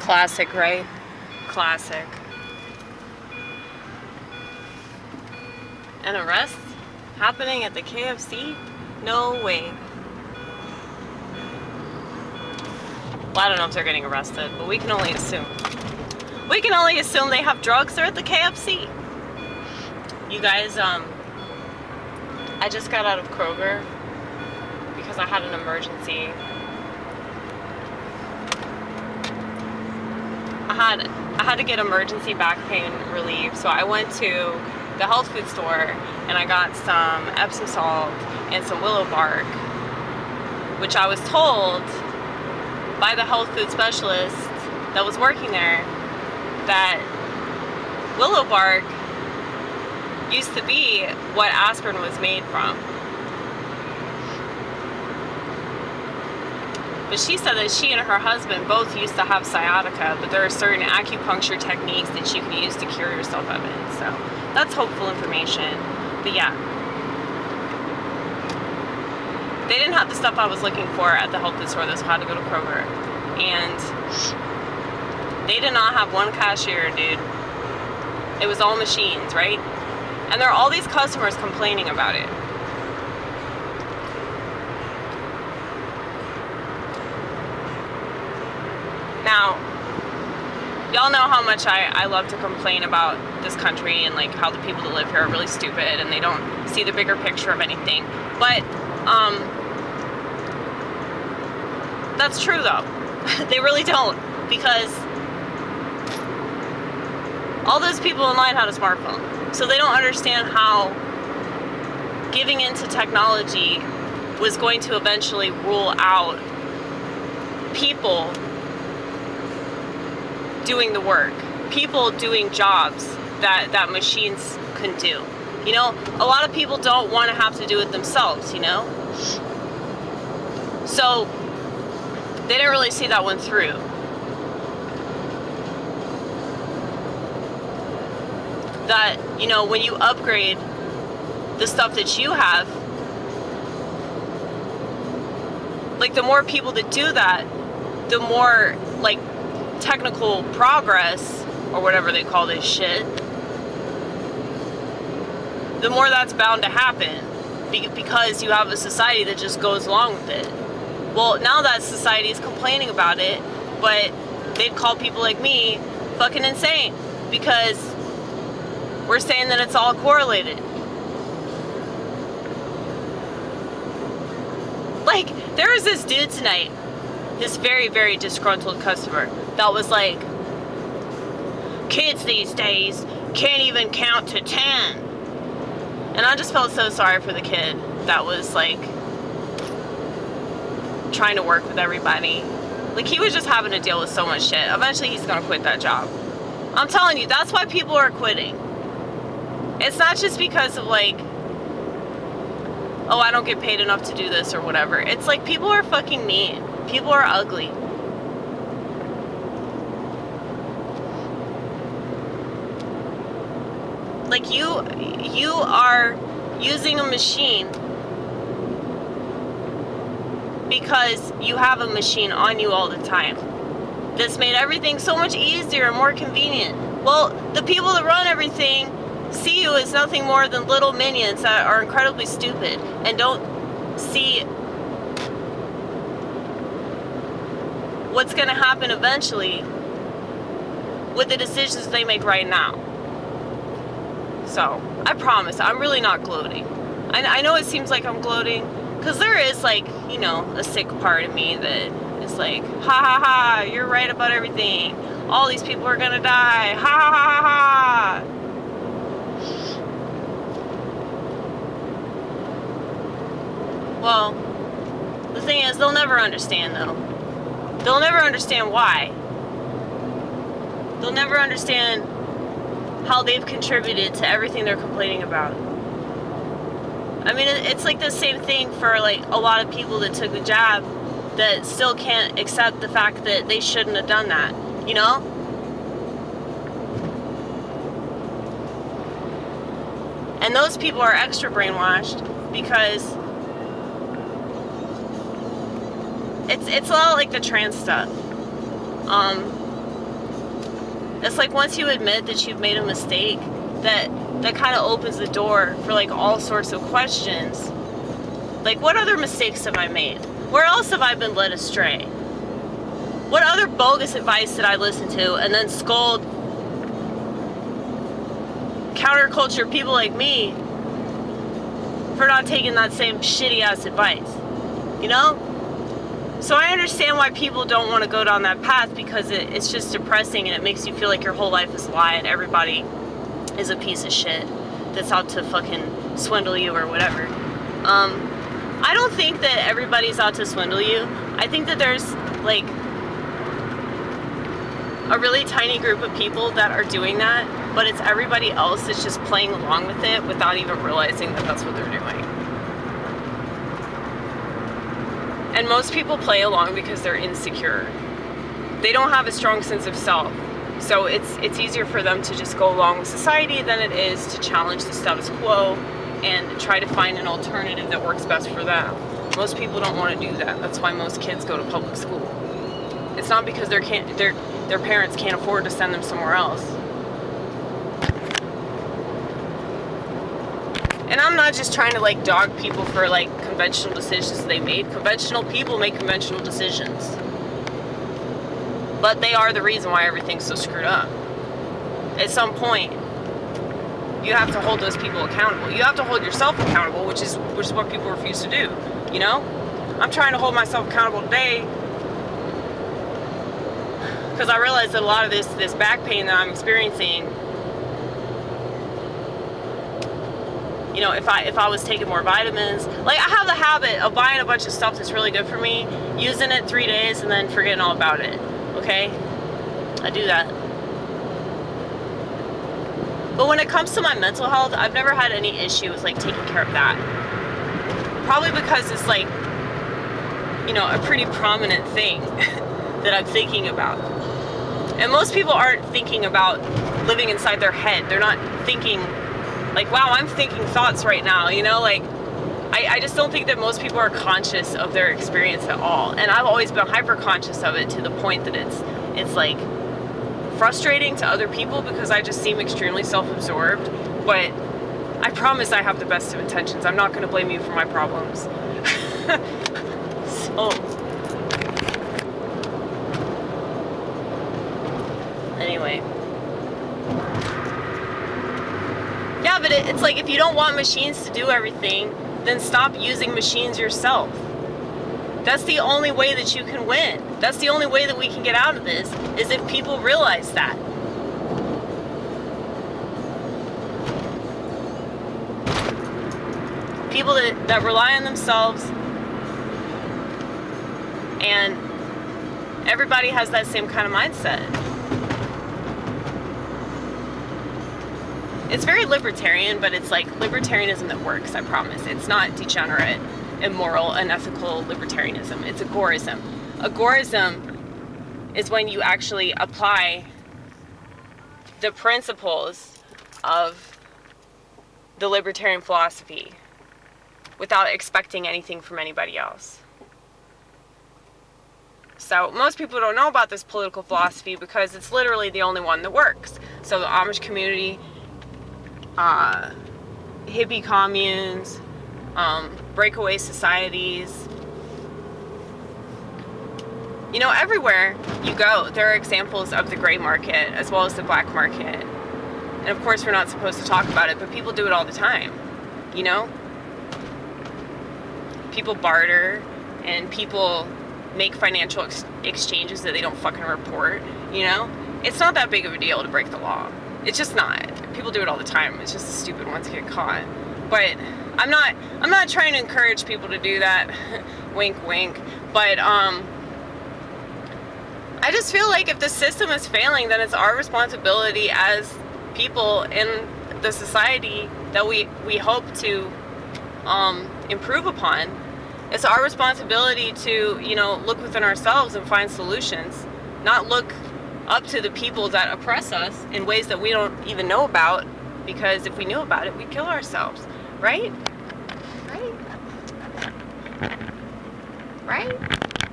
Classic, right? Classic. An arrest happening at the KFC? No way. Well, I don't know if they're getting arrested, but we can only assume. We can only assume they have drugs there at the KFC. You guys, I just got out of Kroger because I had an emergency. I had to get emergency back pain relief, so I went to the health food store and I got some Epsom salt and some willow bark, which I was told by the health food specialist that was working there that willow bark used to be what aspirin was made from. But she said that she and her husband both used to have sciatica, but there are certain acupuncture techniques that you can use to cure yourself of it. So that's hopeful information. But yeah, they didn't have the stuff I was looking for at the health food store, so I had to go to Kroger. And they did not have one cashier, dude. It was all machines, right? And there are all these customers complaining about it. Now, y'all know how much I love to complain about this country and like how the people that live here are really stupid and they don't see the bigger picture of anything. But that's true though. They really don't, because all those people in line had a smartphone, so they don't understand how giving into technology was going to eventually rule out people doing the work, people doing jobs that machines can do. You know, a lot of people don't want to have to do it themselves, you know? So they didn't really see that one through. That, you know, when you upgrade the stuff that you have, like the more people that do that, the more like technical progress, or whatever they call this shit, the more that's bound to happen, because you have a society that just goes along with it. Well, now that society is complaining about it, but they'd call people like me fucking insane, because we're saying that it's all correlated. Like, there was this dude tonight, this very, very disgruntled customer, that was like, kids these days can't even count to 10. And I just felt so sorry for the kid that was like trying to work with everybody. Like, he was just having to deal with so much shit. Eventually he's gonna quit that job. I'm telling you, that's why people are quitting. It's not just because of like, oh, I don't get paid enough to do this or whatever. It's like people are fucking mean. People are ugly. Like, you are using a machine because you have a machine on you all the time. This made everything so much easier and more convenient. Well, the people that run everything see you as nothing more than little minions that are incredibly stupid and don't see what's going to happen eventually with the decisions they make right now. So, I promise, I'm really not gloating. I know it seems like I'm gloating, because there is, like, you know, a sick part of me that is like, ha ha ha, you're right about everything. All these people are gonna die. Ha ha ha ha ha. Well, the thing is, they'll never understand, though. They'll never understand why. They'll never understand how they've contributed to everything they're complaining about. I mean, it's like the same thing for like a lot of people that took the jab that still can't accept the fact that they shouldn't have done that, you know? And those people are extra brainwashed because it's a lot like the trans stuff. It's like once you admit that you've made a mistake, that kind of opens the door for like all sorts of questions. Like, what other mistakes have I made? Where else have I been led astray? What other bogus advice did I listen to and then scold counterculture people like me for not taking that same shitty ass advice? You know? So I understand why people don't want to go down that path, because it's just depressing and it makes you feel like your whole life is a lie and everybody is a piece of shit that's out to fucking swindle you or whatever. I don't think that everybody's out to swindle you. I think that there's like a really tiny group of people that are doing that, but it's everybody else that's just playing along with it without even realizing that that's what they're doing. And most people play along because they're insecure. They don't have a strong sense of self. So it's easier for them to just go along with society than it is to challenge the status quo and try to find an alternative that works best for them. Most people don't want to do that. That's why most kids go to public school. It's not because their parents can't afford to send them somewhere else. And I'm not just trying to like dog people for like conventional decisions they made. Conventional people make conventional decisions. But they are the reason why everything's so screwed up. At some point, you have to hold those people accountable. You have to hold yourself accountable, which is what people refuse to do. You know? I'm trying to hold myself accountable today because I realize that a lot of this back pain that I'm experiencing, you know, if I was taking more vitamins, like I have the habit of buying a bunch of stuff that's really good for me, using it 3 days, and then forgetting all about it. Okay? I do that. But when it comes to my mental health, I've never had any issue with like taking care of that. Probably because it's like, you know, a pretty prominent thing that I'm thinking about. And most people aren't thinking about living inside their head. They're not thinking like, wow, I'm thinking thoughts right now, you know, like I just don't think that most people are conscious of their experience at all. And I've always been hyper conscious of it to the point that it's like frustrating to other people because I just seem extremely self-absorbed. But I promise I have the best of intentions. I'm not going to blame you for my problems. So anyway. Yeah, but it's like if you don't want machines to do everything, then stop using machines yourself. That's the only way that you can win. That's the only way that we can get out of this, is if people realize that. People that rely on themselves, and everybody has that same kind of mindset. It's very libertarian, but it's like libertarianism that works, I promise. It's not degenerate, immoral, unethical libertarianism. It's agorism. Agorism is when you actually apply the principles of the libertarian philosophy without expecting anything from anybody else. So most people don't know about this political philosophy because it's literally the only one that works. So the Amish community, hippie communes, breakaway societies, you know, everywhere you go, there are examples of the gray market as well as the black market. And of course, we're not supposed to talk about it, but people do it all the time, you know? People barter, and people make financial exchanges that they don't fucking report, you know? It's not that big of a deal to break the law. It's just not. People do it all the time. It's just the stupid ones get caught. But I'm not trying to encourage people to do that. Wink, wink. But I just feel like if the system is failing, then it's our responsibility as people in the society that we hope to improve upon. It's our responsibility to, you know, look within ourselves and find solutions, not look up to the people that oppress us in ways that we don't even know about, because if we knew about it, we'd kill ourselves, right? Right? Right?